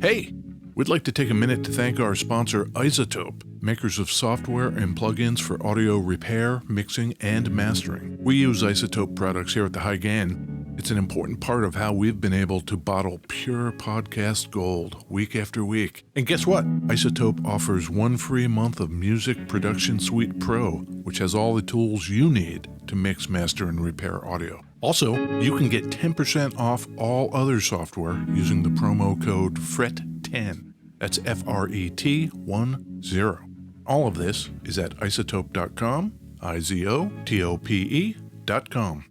Hey, we'd like to take a minute to thank our sponsor, iZotope, makers of software and plugins for audio repair, mixing, and mastering. We use iZotope products here at the High Gain. It's an important part of how we've been able to bottle pure podcast gold week after week. And guess what? iZotope offers 1 free month of Music Production Suite Pro, which has all the tools you need to mix, master, and repair audio. Also, you can get 10% off all other software using the promo code FRET10. That's FRET10. All of this is at iZotope.com, IZOTOPE.com.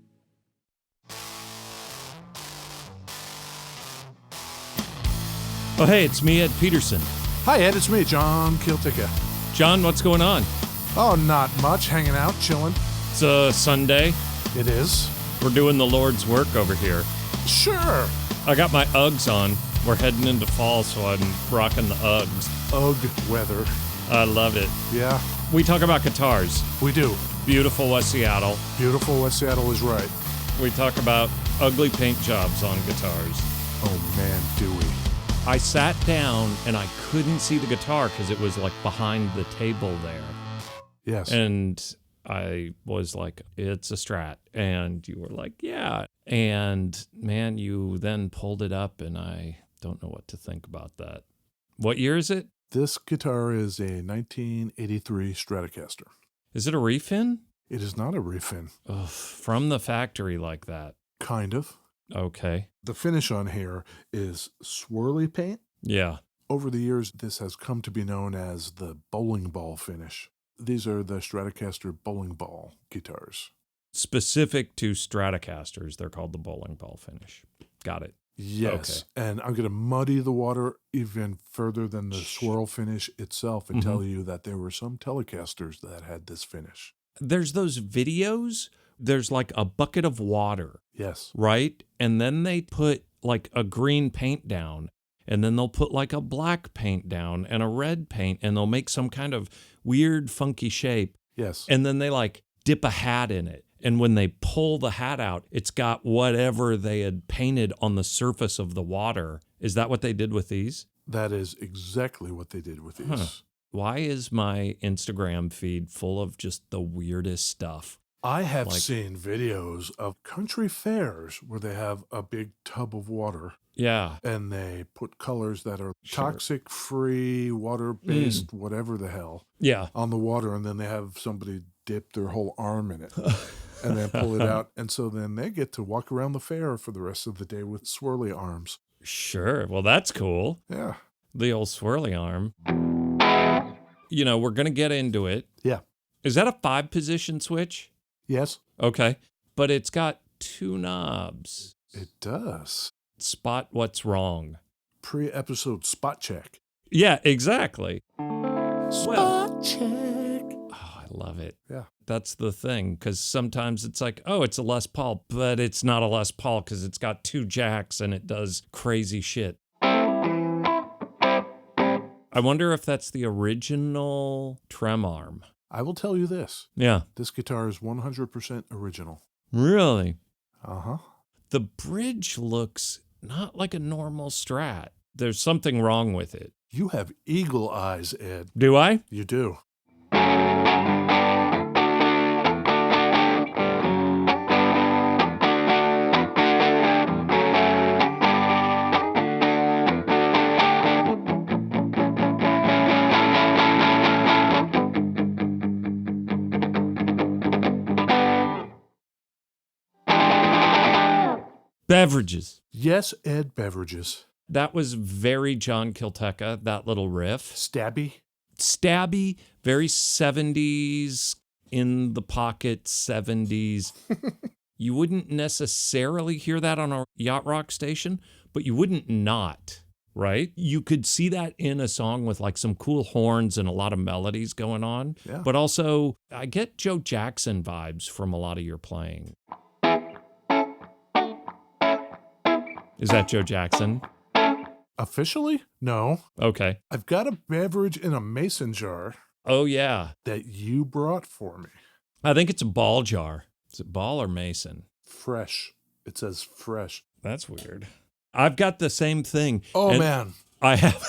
Oh, hey, it's me, Ed Peterson. Hi, Ed. It's me, John Kiltica. John, what's going on? Oh, not much. Hanging out, chilling. It's a Sunday. It is. We're doing the Lord's work over here. Sure. I got my Uggs on. We're heading into fall, so I'm rocking the Uggs. Ugg weather. I love it. Yeah, We talk about guitars. we do. Beautiful West Seattle. Beautiful West Seattle is right. We talk about ugly paint jobs on guitars. Oh, man, do we. I sat down and I couldn't see the guitar because it was like behind the table there. Yes. And I was like, it's a Strat. And you were like, yeah. And man, you then pulled it up and I don't know what to think about that. What year is it? This guitar is a 1983 Stratocaster. Is it a refin? It is not a refin. Ugh, from the factory like that. Kind of. Okay. The finish on here is swirly paint. Yeah. Over the years, this has come to be known as the bowling ball finish. These are the Stratocaster bowling ball guitars. Specific to Stratocasters, they're called the bowling ball finish. Got it. Yes, and I'm going to muddy the water even further than the swirl finish itself and tell you that there were some Telecasters that had this finish. There's those videos. There's like a bucket of water, Yes. right? And then they put like a green paint down, and then they'll put like a black paint down and a red paint, and they'll make some kind of weird, funky shape. Yes. And then they like dip a hat in it. And when they pull the hat out, it's got whatever they had painted on the surface of the water. Is that what they did with these? That is exactly what they did with these. Why is my Instagram feed full of just the weirdest stuff? I have Like- seen videos of country fairs where they have a big tub of water Yeah. and they put colors that are Sure. toxic-free, water-based, whatever the hell, Yeah. on the water, and then they have somebody dip their whole arm in it. And then pull it out. And so then they get to walk around the fair for the rest of the day with swirly arms. Sure. Well, that's cool. Yeah. The old swirly arm. You know, we're going to get into it. Yeah. Is that a 5-position switch? Yes, Okay. But it's got 2 knobs. it does. Spot what's wrong. Pre-episode spot check. Yeah, exactly. Spot check. Oh, I love it. Yeah. That's the thing, because sometimes it's like, oh, it's a Les Paul, but it's not a Les Paul because it's got 2 jacks and it does crazy shit. I wonder if that's the original trem arm. I will tell you this. Yeah. This guitar is 100% original. Really? Uh-huh. The bridge looks not like a normal Strat. There's something wrong with it. You have eagle eyes, Ed. Do I? You do. Beverages. Yes, Ed Beverages. That was very John Kilteca, that little riff. Stabby. Stabby, very 70s, in the pocket 70s. You wouldn't necessarily hear that on a yacht rock station, but you wouldn't not, right? You could see that in a song with like some cool horns and a lot of melodies going on. Yeah. But also, I get Joe Jackson vibes from a lot of your playing. Is that Joe Jackson? Officially? No. Okay. I've got a beverage in a mason jar Oh, yeah. that you brought for me. I think it's a ball jar. Is it ball or mason? Fresh. It says fresh. That's weird. I've got the same thing. Oh, And man. I have.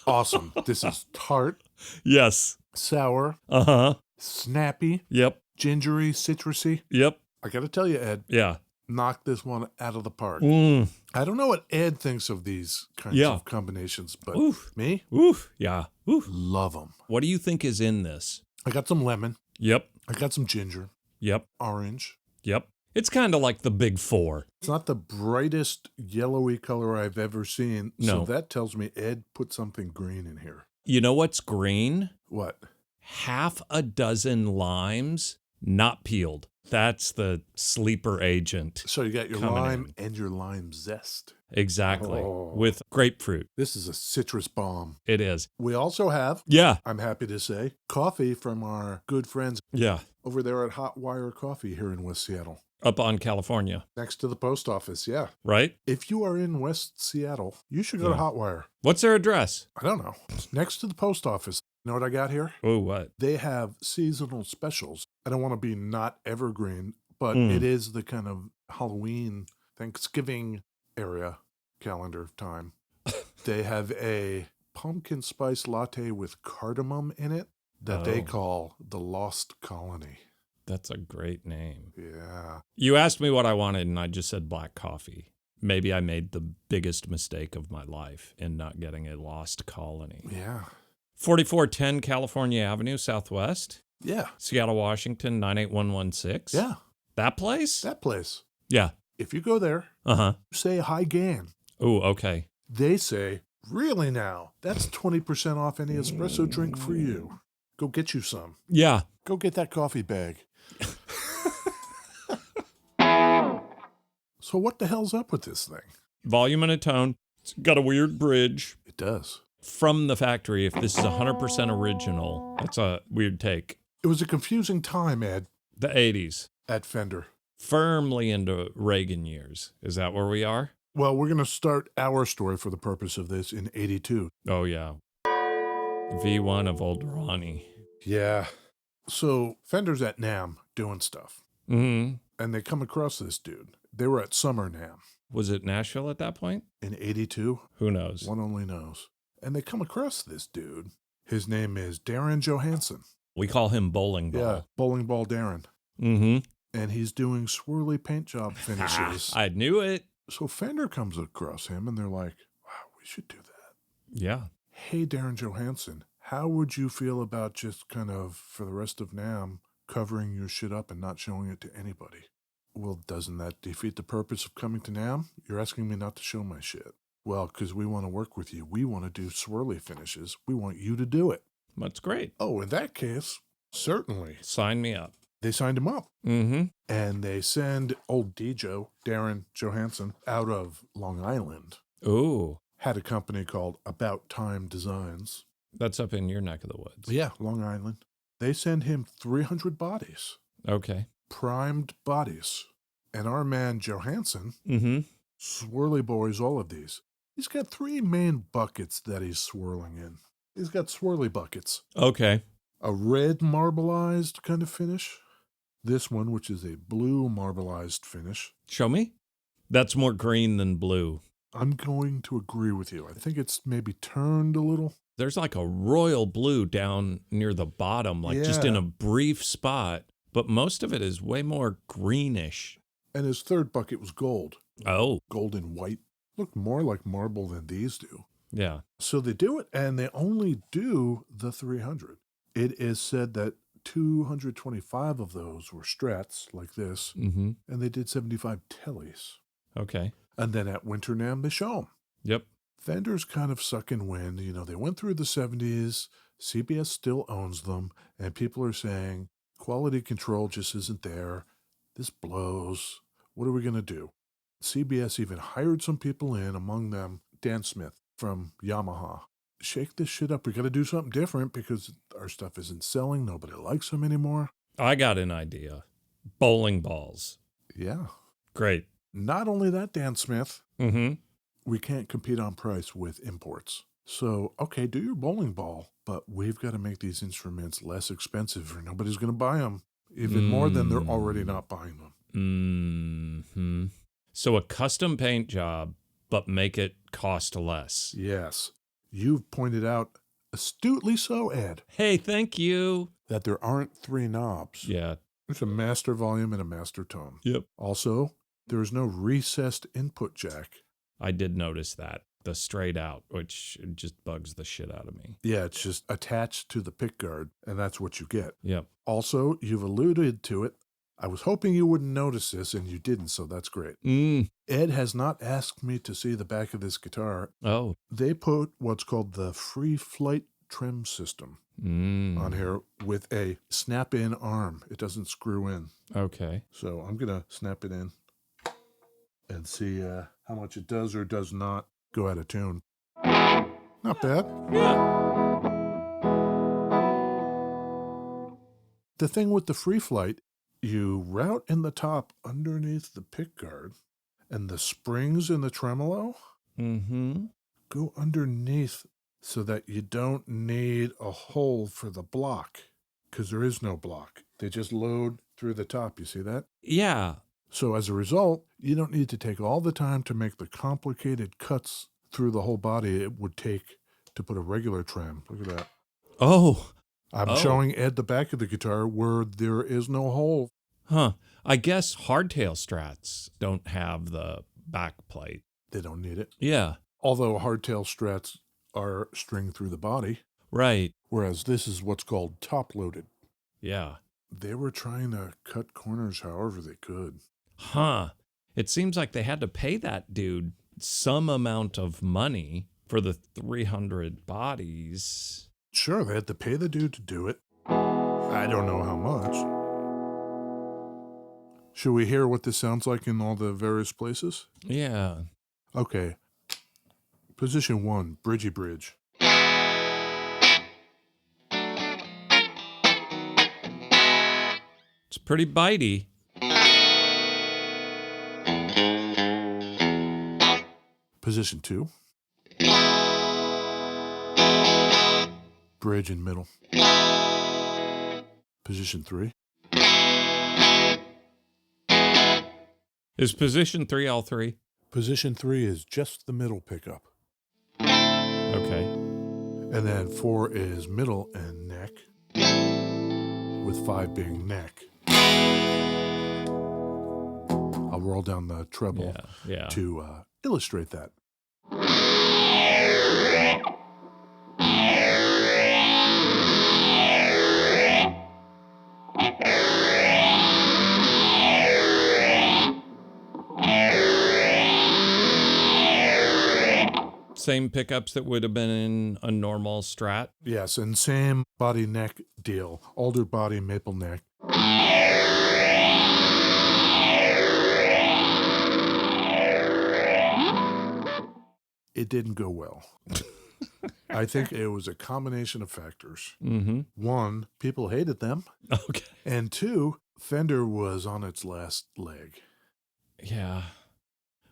Awesome. This is tart, Yes. sour, Uh-huh. snappy, Yep. gingery, citrusy. Yep. I got to tell you, Ed, Yeah. knock this one out of the park. Mm. I don't know what Ed thinks of these kinds Yeah. of combinations, but Oof. me, Oof. Yeah. Oof. love them. What do you think is in this? I got some lemon. Yep. I got some ginger, Yep. orange. Yep. It's kind of like the big four. It's not the brightest yellowy color I've ever seen. No. So that tells me Ed put something green in here. You know what's green? What? Half a dozen limes not peeled. That's the sleeper agent. So you got your Coming lime and your lime zest. Exactly. Oh. With grapefruit. This is a citrus bomb. It is. We also have, Yeah. I'm happy to say, coffee from our good friends Yeah. over there at Hot Wire Coffee here in West Seattle. Up on California, Next to the post office, yeah. right? If you are in West Seattle, you should go to Yeah. Hot Wire. What's their address? I don't know. Next to the post office. You know what I got here? Oh, what? They have seasonal specials. I don't want to be not evergreen, but Mm. it is the kind of Halloween, Thanksgiving area calendar time. They have a pumpkin spice latte with cardamom in it that they Oh. call the Lost Colony. That's a great name. Yeah. You asked me what I wanted, and I just said black coffee. Maybe I made the biggest mistake of my life in not getting a lost colony. Yeah. 4410 California Avenue, Southwest, Yeah. Seattle, Washington, 98116. Yeah. That place? That place. Yeah. If you go there, Uh-huh. say hi, Gan. Oh, okay. They say, really now? That's 20% off any espresso drink for you. Go get you some. Yeah. Go get that coffee bag. So what the hell's up with this thing? Volume and a tone. It's got a weird bridge. It does. From the factory, if this is 100% original, that's a weird take. It was a confusing time, Ed, The 80s. at Fender. Firmly into Reagan years. Is that where we are? Well, we're going to start our story for the purpose of this in 82. Oh, yeah. V1 of Old Ronnie. Yeah. So Fender's at NAMM doing stuff. Mm-hmm. And they come across this dude. They were at Summer NAMM Was it Nashville at that point? in 82. Who knows? One only knows. And they come across this dude. His name is Darren Johansson. We call him Bowling Ball. Yeah, Bowling Ball Darren. Mm-hmm. And he's doing swirly paint job finishes. I knew it. So Fender comes across him and they're like, wow, we should do that. Yeah. Hey, Darren Johansson, how would you feel about just kind of, for the rest of NAMM, covering your shit up and not showing it to anybody? Well, doesn't that defeat the purpose of coming to NAMM? You're asking me not to show my shit. Well, because we want to work with you. We want to do swirly finishes. We want you to do it. That's great. Oh, in that case, certainly. Sign me up. They signed him up. Mm-hmm. And they send old Dejo, Darren Johansson, out of Long Island. Ooh. Had a company called About Time Designs. That's up in your neck of the woods. Yeah, Long Island. They send him 300 bodies. Okay. Primed bodies. And our man Johansson, Mm-hmm. swirly boys, all of these. He's got 3 main buckets that he's swirling in. He's got swirly buckets. Okay. A red marbleized kind of finish. This one, which is a blue marbleized finish. Show me. That's more green than blue. I'm going to agree with you. I think it's maybe turned a little. There's like a royal blue down near the bottom, like just in Yeah. a brief spot, but most of it is way more greenish. And his third bucket was gold. Oh, Gold and white. Look more like marble than these do. yeah. So they do it, and they only do the 300. It is said that 225 of those were Strats, like this, Mm-hmm. and they did 75 Tellys. Okay. And then at Winter NAMM, they show them. Yep. Fender's kind of sucking wind. You know, they went through the 70s. CBS still owns them, and people are saying, quality control just isn't there. This blows. What are we going to do? CBS even hired some people in, among them Dan Smith from Yamaha. Shake this shit up. We got to do something different because our stuff isn't selling. Nobody likes them anymore. I got an idea. Bowling balls. Yeah. Great. Not only that, Dan Smith, Mm-hmm. we can't compete on price with imports. So, okay, do your bowling ball, but we've got to make these instruments less expensive or nobody's going to buy them, even more than they're already not buying them. Mm-hmm. So a custom paint job but make it cost less. Yes. You've pointed out, astutely so, Ed, Hey, thank you. that there aren't 3 knobs. Yeah. There's a master volume and a master tone. Yep. Also, there is no recessed input jack. I did notice that. The straight out, which just bugs the shit out of me. Yeah, it's just attached to the pickguard, and that's what you get. Yep. Also, you've alluded to it. I was hoping you wouldn't notice this, and you didn't, so that's great. Ed has not asked me to see the back of this guitar. Oh. They put what's called the free flight trim system on here with a snap-in arm. It doesn't screw in. Okay. So I'm going to snap it in and see how much it does or does not go out of tune. Not bad. Yeah. The thing with the free flight, you route in the top underneath the pickguard, and the springs in the tremolo go underneath so that you don't need a hole for the block, because there is no block. They just load through the top. You see that? Yeah. So as a result, you don't need to take all the time to make the complicated cuts through the whole body it would take to put a regular trim. Look at that. Oh. I'm showing Ed the back of the guitar where there is no hole. Huh. I guess hardtail Strats don't have the back plate. They don't need it. Yeah. Although hardtail Strats are stringed through the body, Right. whereas this is what's called top-loaded. Yeah. They were trying to cut corners however they could. Huh. It seems like they had to pay that dude some amount of money for the 300 bodies. Sure, they had to pay the dude to do it. I don't know how much. Should we hear what this sounds like in all the various places? Yeah. Okay. Position 1, bridgy bridge. It's pretty bitey. Position 2. Bridge in middle. Position 3. Is position 3 all 3? Position 3 is just the middle pickup. Okay. And then 4 is middle and neck, with 5 being neck. I'll roll down the treble to illustrate that. Same pickups that would have been in a normal Strat? Yes, and same body neck deal. Older body, maple neck. It didn't go well. I think it was a combination of factors. Mm-hmm. 1, people hated them. Okay. And 2, Fender was on its last leg. Yeah.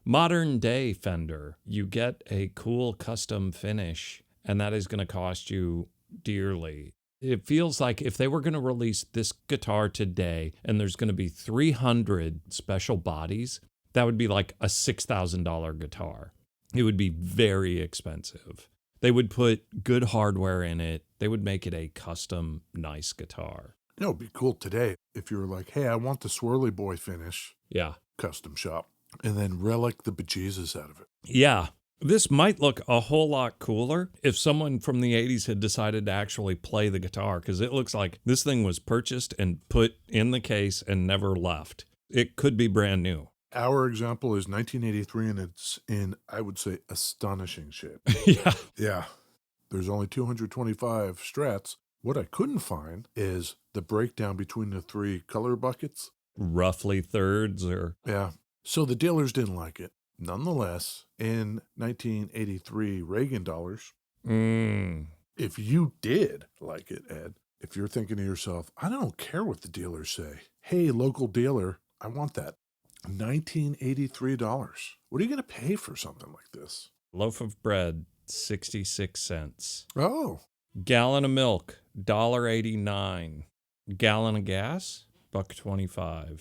Modern day Fender, you get a cool custom finish, and that is going to cost you dearly. It feels like if they were going to release this guitar today and there's going to be 300 special bodies, that would be like a $6,000 guitar. It would be very expensive. They would put good hardware in it. They would make it a custom, nice guitar. You know, it'd be cool today if you were like, hey, I want the Swirly Boy finish. Yeah. Custom shop. And then relic the bejesus out of it. Yeah. This might look a whole lot cooler if someone from the 80s had decided to actually play the guitar, because it looks like this thing was purchased and put in the case and never left. It could be brand new. Our example is 1983, and it's in, I would say, astonishing shape. Yeah. Yeah. There's only 225 Strats. What I couldn't find is the breakdown between the 3 color buckets. Roughly thirds or... Yeah. So the dealers didn't like it. Nonetheless, in 1983 Reagan dollars, if you did like it, Ed, if you're thinking to yourself, I don't care what the dealers say. Hey, local dealer, I want that. $1983. What are you going to pay for something like this? Loaf of bread, 66 cents. Oh. Gallon of milk, $1.89. Gallon of gas, $1.25.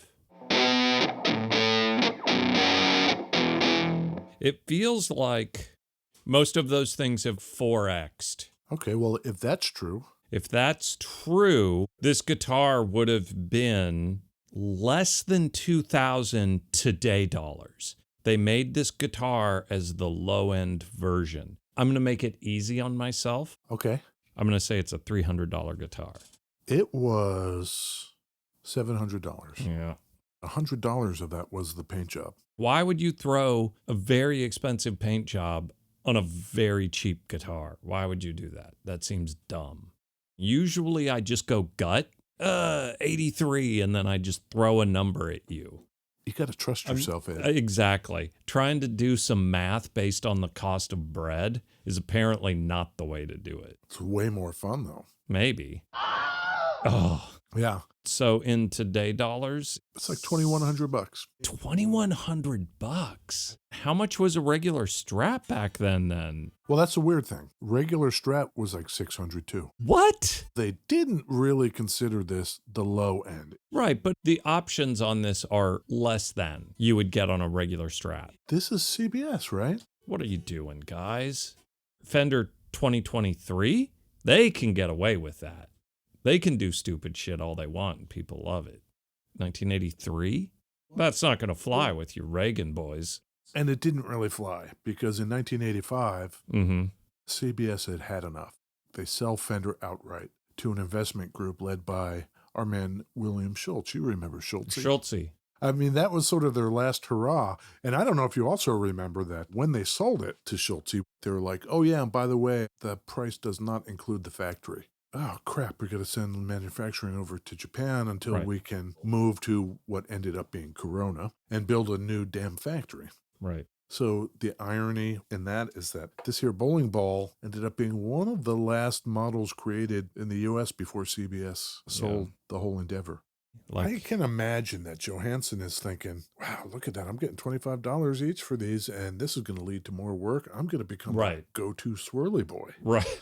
It feels like most of those things have 4x'd. Okay, well, if that's true, If that's true, this guitar would have been less than 2,000 today dollars. They made this guitar as the low-end version. I'm going to make it easy on myself. okay. I'm going to say it's a $300 guitar. It was $700. Yeah. $100 of that was the paint job. Why would you throw a very expensive paint job on a very cheap guitar? Why would you do that? That seems dumb. Usually I just go gut, 83, and then I just throw a number at you. You got to trust yourself, Ed. Exactly. Trying to do some math based on the cost of bread is apparently not the way to do it. It's way more fun, though. Maybe. Oh. Yeah. So in today dollars, It's like $2,100. $2,100. How much was a regular Strat back then? Well, that's the weird thing. Regular Strat was like $600 too. What? They didn't really consider this the low end. Right, but the options on this are less than you would get on a regular Strat. This is CBS, right? What are you doing, guys? Fender 2023? They can get away with that. They can do stupid shit all they want and people love it. 1983? That's not going to fly with you Reagan boys. And it didn't really fly because in 1985, CBS had had enough. They sell Fender outright to an investment group led by our man William Schultz. You remember Schultz? Schultzy. I mean, that was sort of their last hurrah. And I don't know if you also remember that when they sold it to Schultz, they were like, oh yeah, and by the way, the price does not include the factory. Oh, crap, we're going to send manufacturing over to Japan until we can move to what ended up being Corona and build a new damn factory. Right. So the irony in that is that this here bowling ball ended up being one of the last models created in the U.S. before CBS sold the whole endeavor. I can imagine that Johansson is thinking, wow, look at that. I'm getting $25 each for these, and this is going to lead to more work. I'm going to become a go-to swirly boy. Right.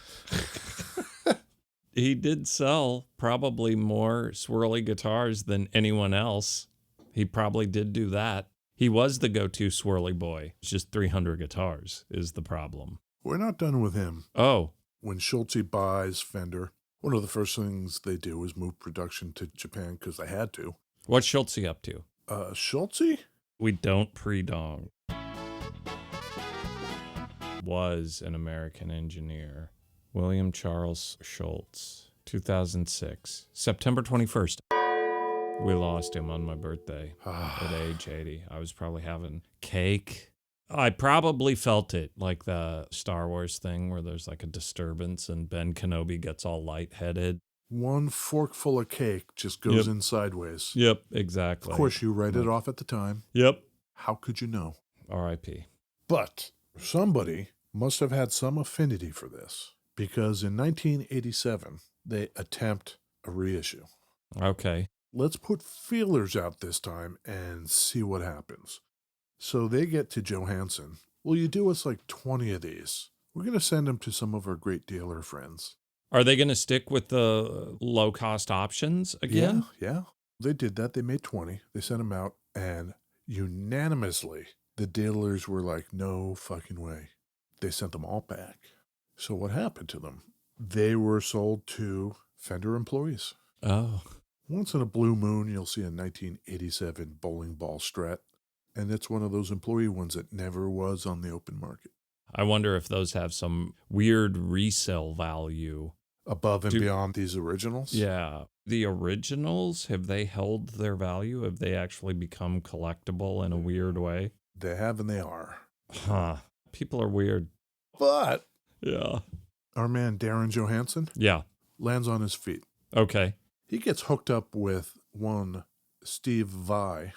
He did sell probably more swirly guitars than anyone else. He probably did do that. He was the go-to swirly boy. It's just 300 guitars is the problem. We're not done with him. Oh. When Schultz buys Fender, one of the first things they do is move production to Japan because they had to. What's Schultz up to? Schultz? We don't pre-dong. Was an American engineer. William Charles Schultz, 2006, September 21st. We lost him on my birthday at age 80. I was probably having cake. I probably felt it, like the Star Wars thing where there's like a disturbance and Ben Kenobi gets all lightheaded. One forkful of cake just goes in sideways. Yep, exactly. Of course, you write it off at the time. Yep. How could you know? R.I.P. But somebody must have had some affinity for this because in 1987, they attempt a reissue. Okay. Let's put feelers out this time and see what happens. So they get to Johansson. Will you do us like 20 of these? We're going to send them to some of our great dealer friends. Are they going to stick with the low-cost options again? Yeah. They did that. They made 20. They sent them out, and unanimously, the dealers were like, no fucking way. They sent them all back. So what happened to them? They were sold to Fender employees. Oh. Once in a blue moon, you'll see a 1987 bowling ball Strat, and it's one of those employee ones that never was on the open market. I wonder if those have some weird resale value. Above and beyond these originals? Yeah. The originals, have they held their value? Have they actually become collectible in a weird way? They have and they are. Huh. People are weird. But yeah, our man Darren Johansson lands on his feet. Okay. He gets hooked up with one Steve Vai,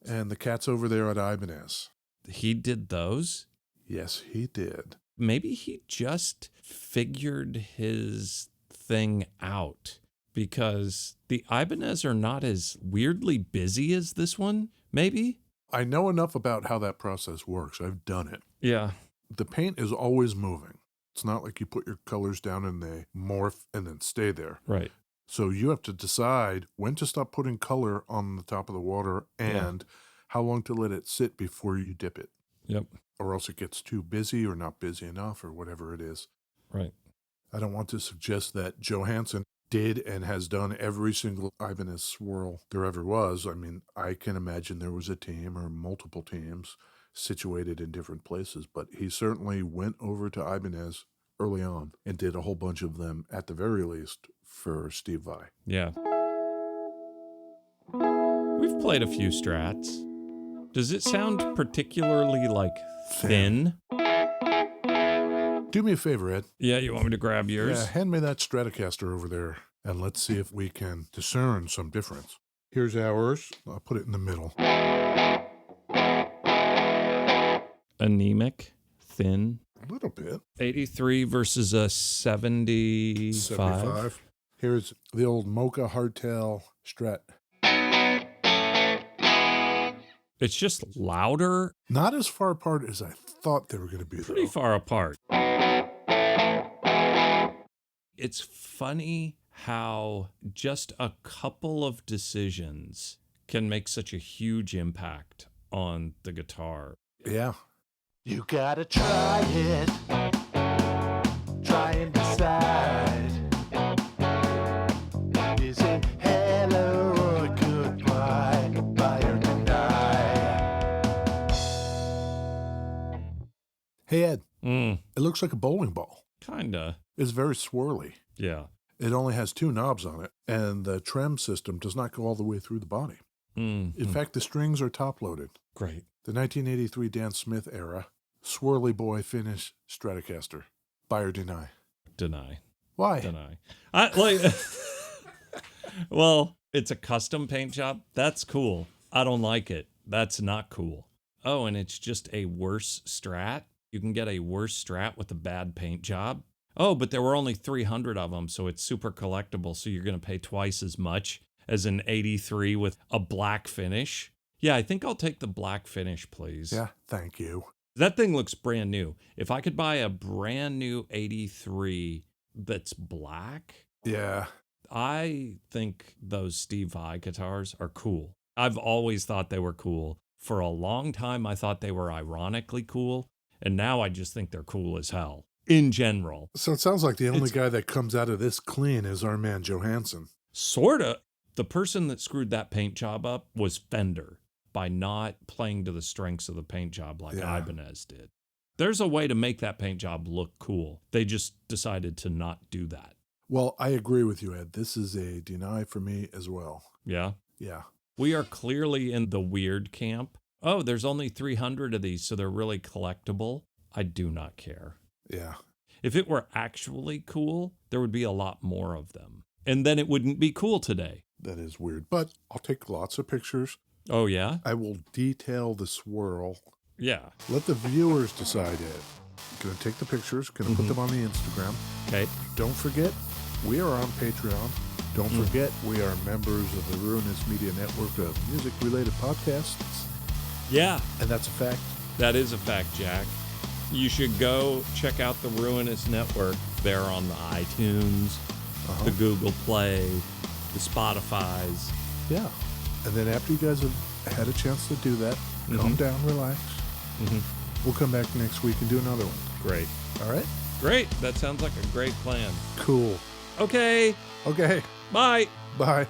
and the cat's over there at Ibanez. He did those? Yes, he did. Maybe he just figured his thing out because the Ibanez are not as weirdly busy as this one, maybe? I know enough about how that process works. I've done it. Yeah. The paint is always moving. It's not like you put your colors down and they morph and then stay there. Right. So you have to decide when to stop putting color on the top of the water and how long to let it sit before you dip it. Yep. or else it gets too busy or not busy enough or whatever it is. Right. I don't want to suggest that Johansson did and has done every single Ibanez swirl there ever was. I mean, I can imagine there was a team or multiple teams situated in different places, but he certainly went over to Ibanez early on and did a whole bunch of them at the very least for Steve Vai. Yeah. We've played a few Strats. Does it sound particularly like thin? Do me a favor, Ed. Yeah, you want me to grab yours? Yeah, hand me that Stratocaster over there, and let's see if we can discern some difference. Here's ours. I'll put it in the middle. Anemic, thin. A little bit. 83 versus a 75. 75. Here's the old Mocha hardtail Strat. It's just louder. Not as far apart as I thought they were going to be, Pretty though. far apart. It's funny how just a couple of decisions can make such a huge impact on the guitar. Yeah. You gotta try it. Try and decide. Is it hello or goodbye? Buy or deny? Hey, Ed, Mm, it looks like a bowling ball. kinda. It's very swirly. Yeah. It only has 2 knobs on it, and the trem system does not go all the way through the body. In fact, the strings are top-loaded. Great. The 1983 Dan Smith era, swirly boy finish Stratocaster. Buy or deny? Deny. Why? Deny. Well, it's a custom paint job. That's cool. I don't like it. That's not cool. Oh, and it's just a worse Strat. You can get a worse Strat with a bad paint job. Oh, but there were only 300 of them, so it's super collectible, so you're going to pay twice as much as an 83 with a black finish. Yeah, I think I'll take the black finish, please. Yeah, thank you. That thing looks brand new. If I could buy a brand new 83 that's black, Yeah. I think those Steve Vai guitars are cool. I've always thought they were cool. For a long time, I thought they were ironically cool, and now I just think they're cool as hell, in general. So it sounds like the only It's- guy that comes out of this clean is our man Johansson. Sorta. The person that screwed that paint job up was Fender by not playing to the strengths of the paint job like Yeah. Ibanez did. There's a way to make that paint job look cool. They just decided to not do that. Well, I agree with you, Ed. This is a deny for me as well. Yeah? Yeah. We are clearly in the weird camp. Oh, there's only 300 of these, so they're really collectible. I do not care. Yeah. If it were actually cool, there would be a lot more of them. And then it wouldn't be cool today. That is weird. But I'll take lots of pictures. Oh, yeah? I will detail the swirl. Yeah. Let the viewers decide it. Gonna take the pictures, gonna put them on the Instagram. Okay. Don't forget, we are on Patreon. Don't forget, we are members of the Ruinous Media Network of music-related podcasts. Yeah, And that's a fact. that is a fact, Jack. You should go check out the Ruinous Network. They're on the iTunes, the Google Play, the Spotifys. Yeah. And then after you guys have had a chance to do that, calm down, relax. We'll come back next week and do another one. Great. All right? Great. That sounds like a great plan. Cool. Okay. Okay. Bye. Bye.